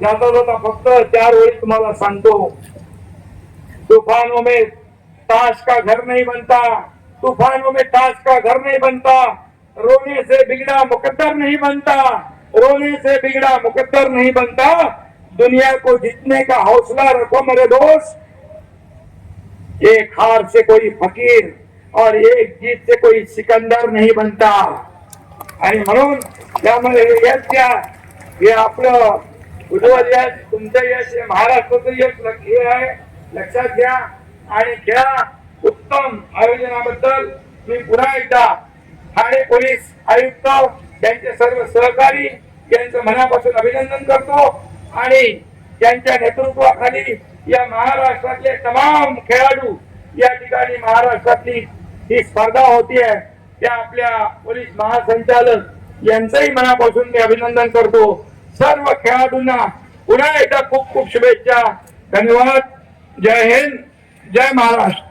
जाता जाता फक्त 4 ओळी तुम्हाला सांगतो. तूफानों में ताश का घर नहीं बनता, तूफानों में ताश का घर नहीं बनता, रोने से बिगड़ा मुकद्दर नहीं बनता, रोने से बिगड़ा मुकद्दर नहीं बनता. दुनिया को जीतने का हौसला रखो मेरे दोस्त. एक हार से कोई फकीर और एक जीत से कोई सिकंदर नहीं बनता. आणि म्हणून त्यामध्ये यश घ्या. हे आपलं उज्ज्वल यश, तुमचं यश, महाराष्ट्राचं यश हे आहे, लक्षात घ्या आणि घ्या. उत्तम आयोजनाबद्दल मी पुन्हा एकदा ठाणे पोलीस आयुक्त यांचे सर्व सहकारी यांचं मनापासून अभिनंदन करतो. आणि त्यांच्या नेतृत्वाखाली या महाराष्ट्रातले तमाम खेळाडू या ठिकाणी महाराष्ट्रातली ही स्पर्धा होतीये, त्या आपल्या पोलीस महासंचालक यांचंही मनापासून मी अभिनंदन करतो. सर्व खेळाडूंना पुन्हा एकदा खूप खूप शुभेच्छा. धन्यवाद. जय हिंद, जय महाराष्ट्र.